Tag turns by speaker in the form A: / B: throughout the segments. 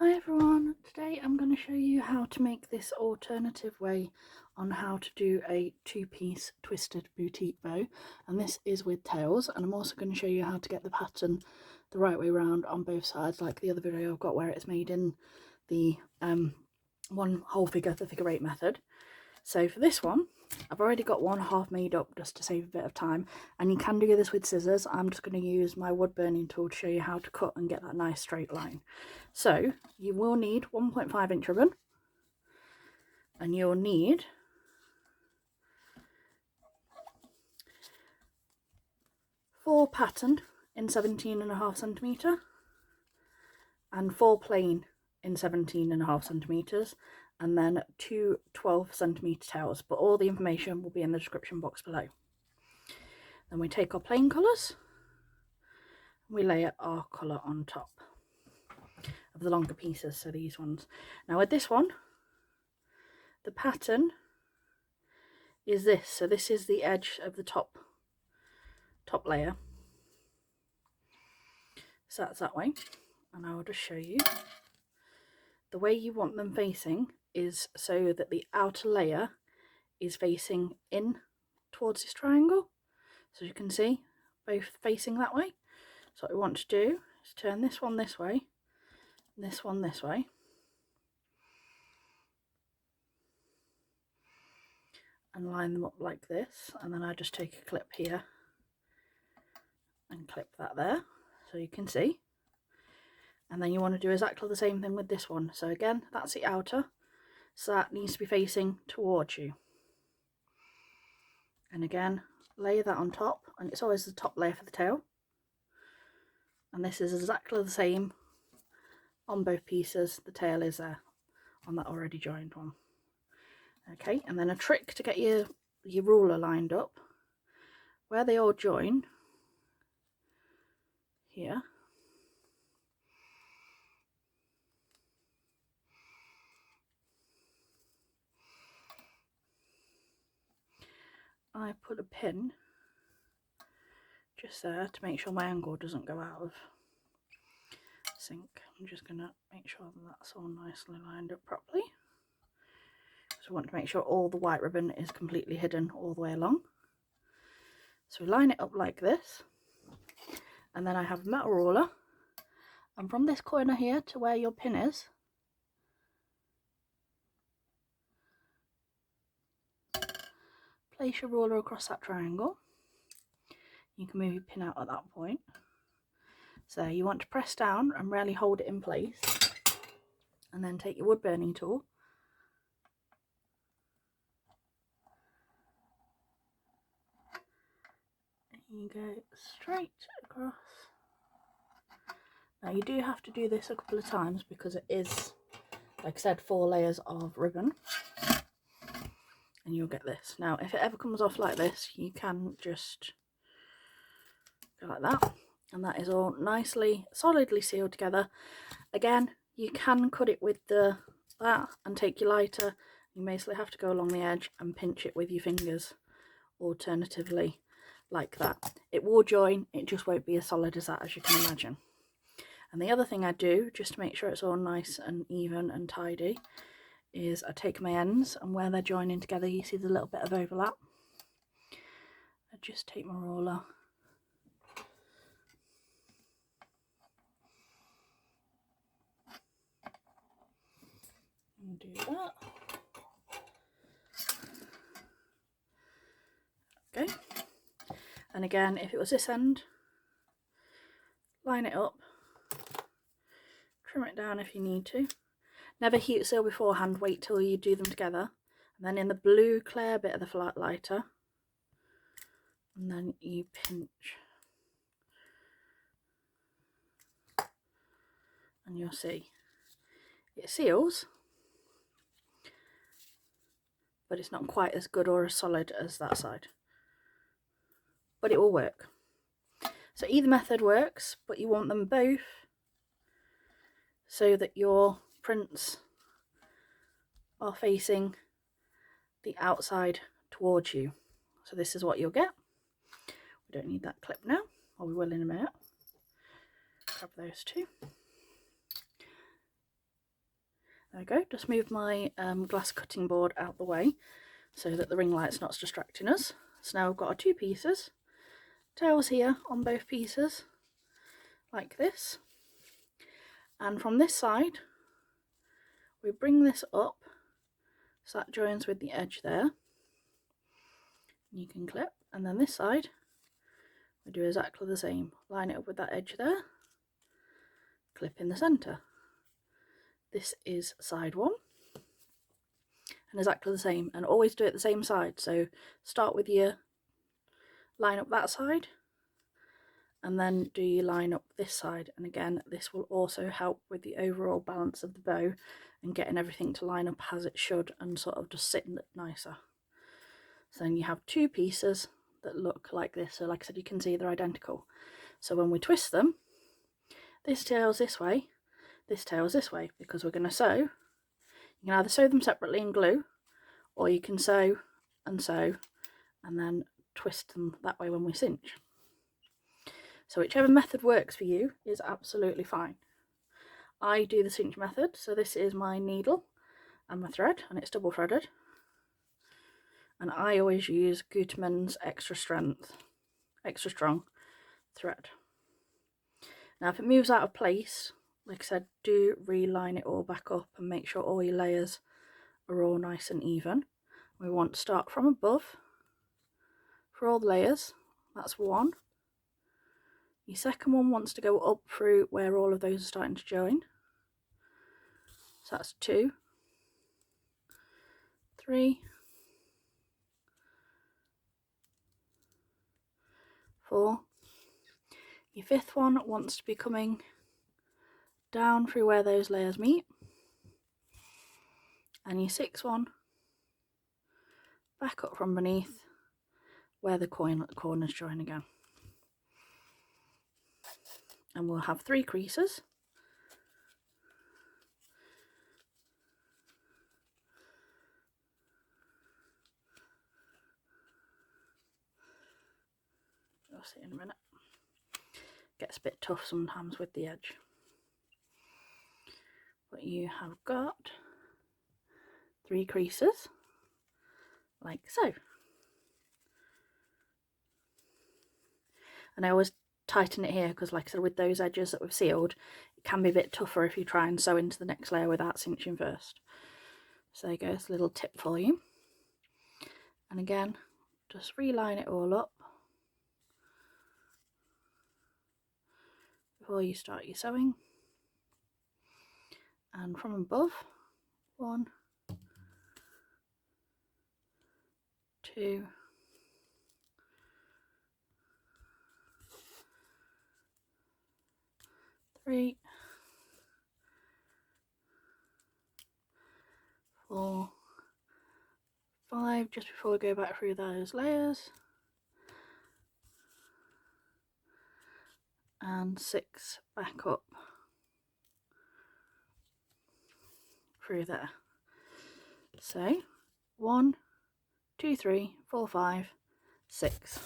A: Hi everyone, today I'm going to show you how to make this alternative way on how to do a two-piece twisted boutique bow, and this is with tails. And I'm also going to show you how to get the pattern the right way around on both sides, like the other video I've got where it's made in the one whole figure, the figure 8 method. So for this one, I've already got one half made up just to save a bit of time, and you can do this with scissors. I'm just going to use my wood burning tool to show you how to cut and get that nice straight line. So you will need 1.5 inch ribbon, and you'll need four pattern in 17.5 centimetre and four plain in 17.5 centimetres, and then two 12 centimetre tails, but all the information will be in the description box below. Then we take our plain colours, we layer our colour on top of the longer pieces, so these ones. Now with this one, the pattern is this, so this is the edge of the top layer, so that's that way. And I will just show you the way you want them facing is so that the outer layer is facing in towards this triangle, so you can see both facing that way. So what we want to do is turn this one this way and this one this way, and line them up like this, and then I just take a clip here and clip that there so you can see. And then you want to do exactly the same thing with this one. So again, that's the outer, so that needs to be facing towards you. And again, layer that on top, and it's always the top layer for the tail. And this is exactly the same on both pieces. The tail is there on that already joined one. Okay, and then a trick to get your ruler lined up, where they all join here, I put a pin just there to make sure my angle doesn't go out of sync. I'm just going to make sure that that's all nicely lined up properly. So I want to make sure all the white ribbon is completely hidden all the way along. So we line it up like this, and then I have a metal ruler, and from this corner here to where your pin is, place your ruler across that triangle. You can move your pin out at that point. So you want to press down and really hold it in place, and then take your wood burning tool and you go straight across. Now you do have to do this a couple of times because it is, like I said, 4 layers of ribbon, and you'll get this. Now if it ever comes off like this, you can just go like that, and that is all nicely solidly sealed together. Again, you can cut it with that and take your lighter. You basically have to go along the edge and pinch it with your fingers, alternatively like that. It will join, it just won't be as solid as that, as you can imagine. And the other thing I do, just to make sure it's all nice and even and tidy, is I take my ends, and where they're joining together you see the little bit of overlap. I just take my ruler and do that. Okay, and again, if it was this end, line it up, trim it down if you need to. Never heat seal beforehand, wait till you do them together. And then in the blue clear bit of the flat lighter, and then you pinch, and you'll see it seals, but it's not quite as good or as solid as that side, but it will work. So either method works, but you want them both so that your prints are facing the outside towards you. So this is what you'll get. We don't need that clip now, or we will in a minute. Grab those two. There we go, just move my glass cutting board out the way so that the ring light's not distracting us. So now we've got our 2 pieces, tails here on both pieces, like this. And from this side, we bring this up so that joins with the edge there. You can clip, and then this side, we do exactly the same. Line it up with that edge there, clip in the centre. This is side 1. And exactly the same, and always do it the same side. So start with your line up that side, and then do your line up this side. And again, this will also help with the overall balance of the bow and getting everything to line up as it should and sort of just sitting nicer. So then you have 2 pieces that look like this. So like I said, you can see they're identical. So when we twist them, this tail's this way, this tail's this way, because we're going to sew. You can either sew them separately and glue, or you can sew and then twist them that way when we cinch. So whichever method works for you is absolutely fine. I do the cinch method, so this is my needle and my thread, and it's double threaded. And I always use Gutermann's extra strong thread. Now if it moves out of place, like I said, do reline it all back up and make sure all your layers are all nice and even. We want to start from above for all the layers. That's 1. Your second one wants to go up through where all of those are starting to join. So that's 2, 3, 4. Your 5th one wants to be coming down through where those layers meet. And your 6th one back up from beneath where the corners join again. And we'll have 3 creases. I'll see in a minute. Gets a bit tough sometimes with the edge. But you have got 3 creases, like so. And I always tighten it here because, like I said, with those edges that we've sealed, it can be a bit tougher if you try and sew into the next layer without cinching first. So there you go, it's a little tip for you. And again, just reline it all up before you start your sewing. And from above, 1, 2, 3, 4, 5, just before we go back through those layers, and 6 back up through there. So 1, 2, 3, 4, 5, 6.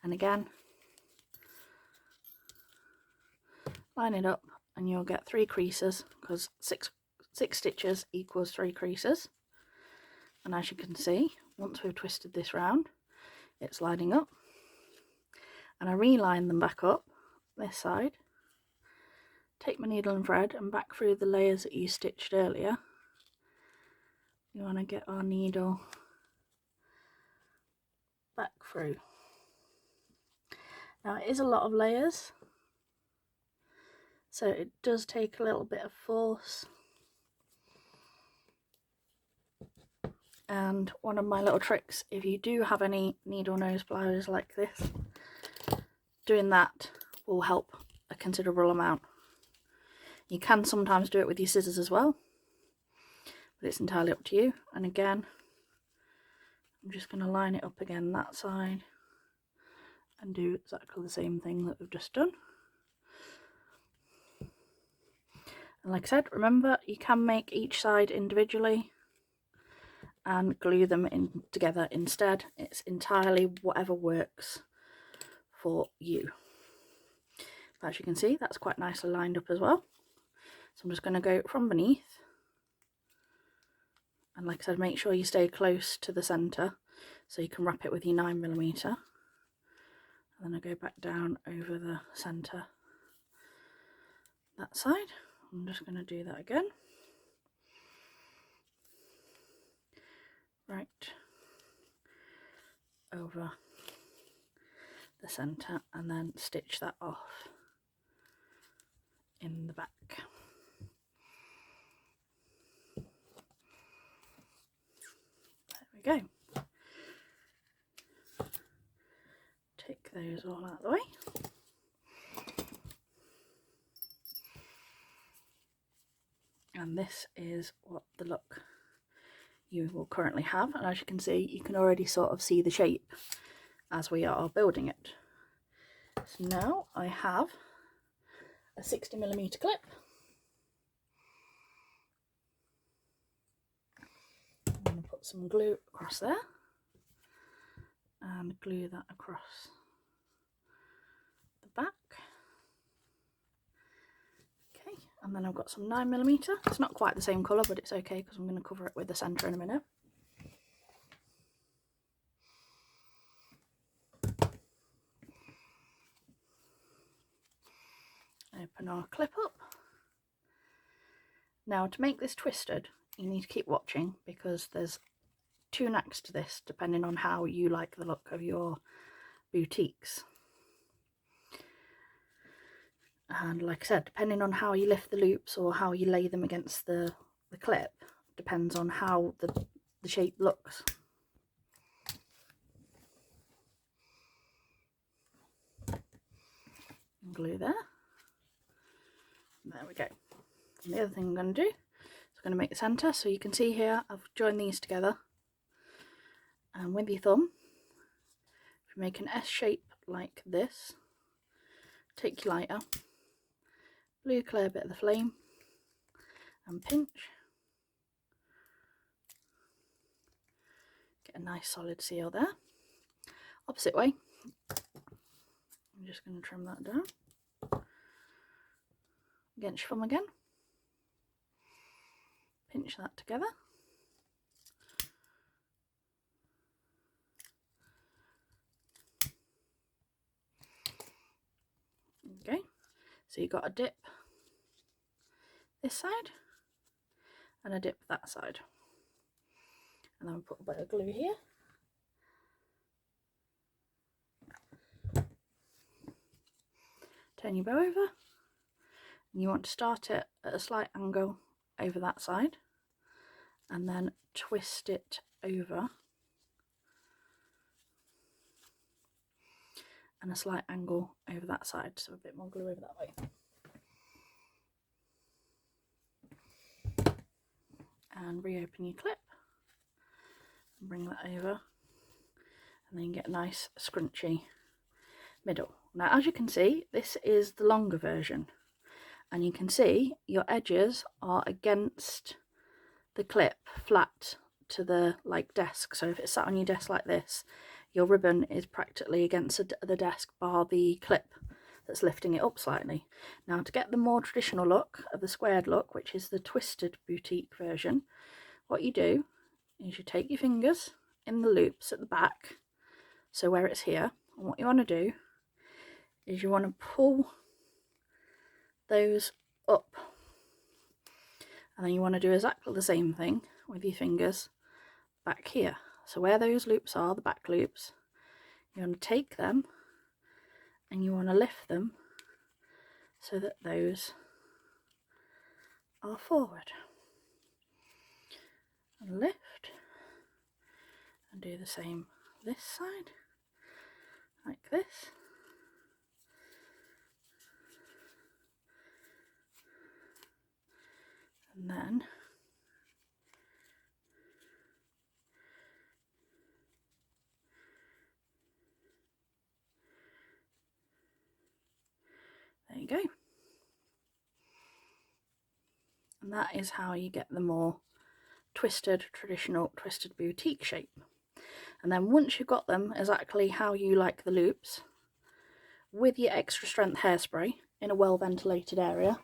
A: And again, line it up and you'll get 3 creases because 6 stitches equals 3 creases. And as you can see, once we've twisted this round, it's lining up. And I reline them back up this side, take my needle and thread and back through the layers that you stitched earlier. We want to get our needle back through. Now it is a lot of layers, so it does take a little bit of force. And one of my little tricks, if you do have any needle nose pliers like this, doing that will help a considerable amount. You can sometimes do it with your scissors as well, but it's entirely up to you. And again, I'm just going to line it up again that side and do exactly the same thing that we've just done. And like I said, remember, you can make each side individually and glue them in together instead. It's entirely whatever works for you. But as you can see, that's quite nicely lined up as well. So I'm just going to go from beneath, and like I said, make sure you stay close to the centre so you can wrap it with your 9mm. And then I go back down over the centre that side. I'm just going to do that again. Right over the centre, and then stitch that off in the back. There we go. Take those all out of the way. And this is what the look you will currently have, and as you can see, you can already sort of see the shape as we are building it. So now I have a 60mm clip. I'm going to put some glue across there and glue that across the back. Okay, and then I've got some 9mm. It's not quite the same colour, but it's okay because I'm going to cover it with the centre in a minute. Open our clip up. Now, to make this twisted, you need to keep watching because there's two necks to this depending on how you like the look of your boutiques. And like I said, depending on how you lift the loops or how you lay them against the clip, depends on how the shape looks. And glue there. There we go. And the other thing I'm going to do is I'm going to make the centre. So you can see here I've joined these together, and with your thumb, if you make an S shape like this, take your lighter, blue clear bit of the flame, and pinch. Get a nice solid seal there. Opposite way, I'm just going to trim that down. Against your thumb again, pinch that together. Okay, so you've got a dip this side and a dip that side, and then we'll put a bit of glue here. Turn your bow over, and you want to start it at a slight angle over that side and then twist it over and a slight angle over that side, so a bit more glue over that way. And reopen your clip and bring that over, and then you get a nice scrunchy middle. Now, as you can see, this is the longer version, and you can see your edges are against the clip flat to the desk. So if it's sat on your desk like this, your ribbon is practically against the desk bar the clip that's lifting it up slightly. Now, to get the more traditional look of the squared look, which is the twisted boutique version, what you do is you take your fingers in the loops at the back, so where it's here, and what you want to do is you want to pull those up, and then you want to do exactly the same thing with your fingers back here. So where those loops are, the back loops, you want to take them and you want to lift them so that those are forward. And lift, and do the same this side, like this. And then there you go. And that is how you get the more twisted, traditional twisted boutique shape. And then once you've got them exactly how you like the loops, with your extra strength hairspray in a well ventilated area,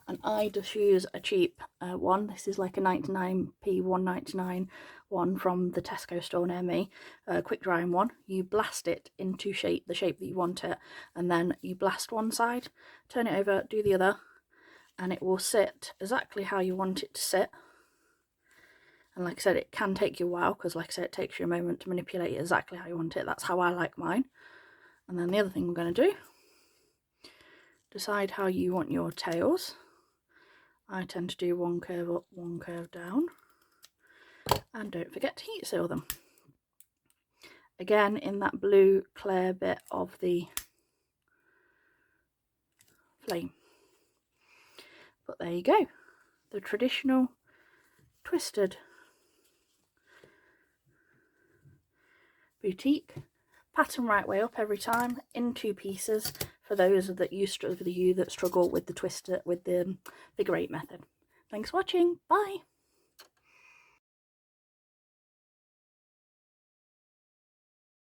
A: and I just use a cheap one. This is like a 99p 1.99 one from the Tesco store near me, a quick drying one. You blast it into the shape that you want it, and then you blast one side, turn it over, do the other, and it will sit exactly how you want it to sit. And like I said, it can take you a while, because like I said, it takes you a moment to manipulate it exactly how you want it. That's how I like mine. And then the other thing we're going to do, decide how you want your tails. I tend to do one curve up, one curve down. And don't forget to heat seal them. Again, in that blue clear bit of the flame. But there you go. The traditional twisted boutique pattern right way up every time in 2 pieces for those that you that struggle with the twister, with the figure 8 method. Thanks for watching. Bye.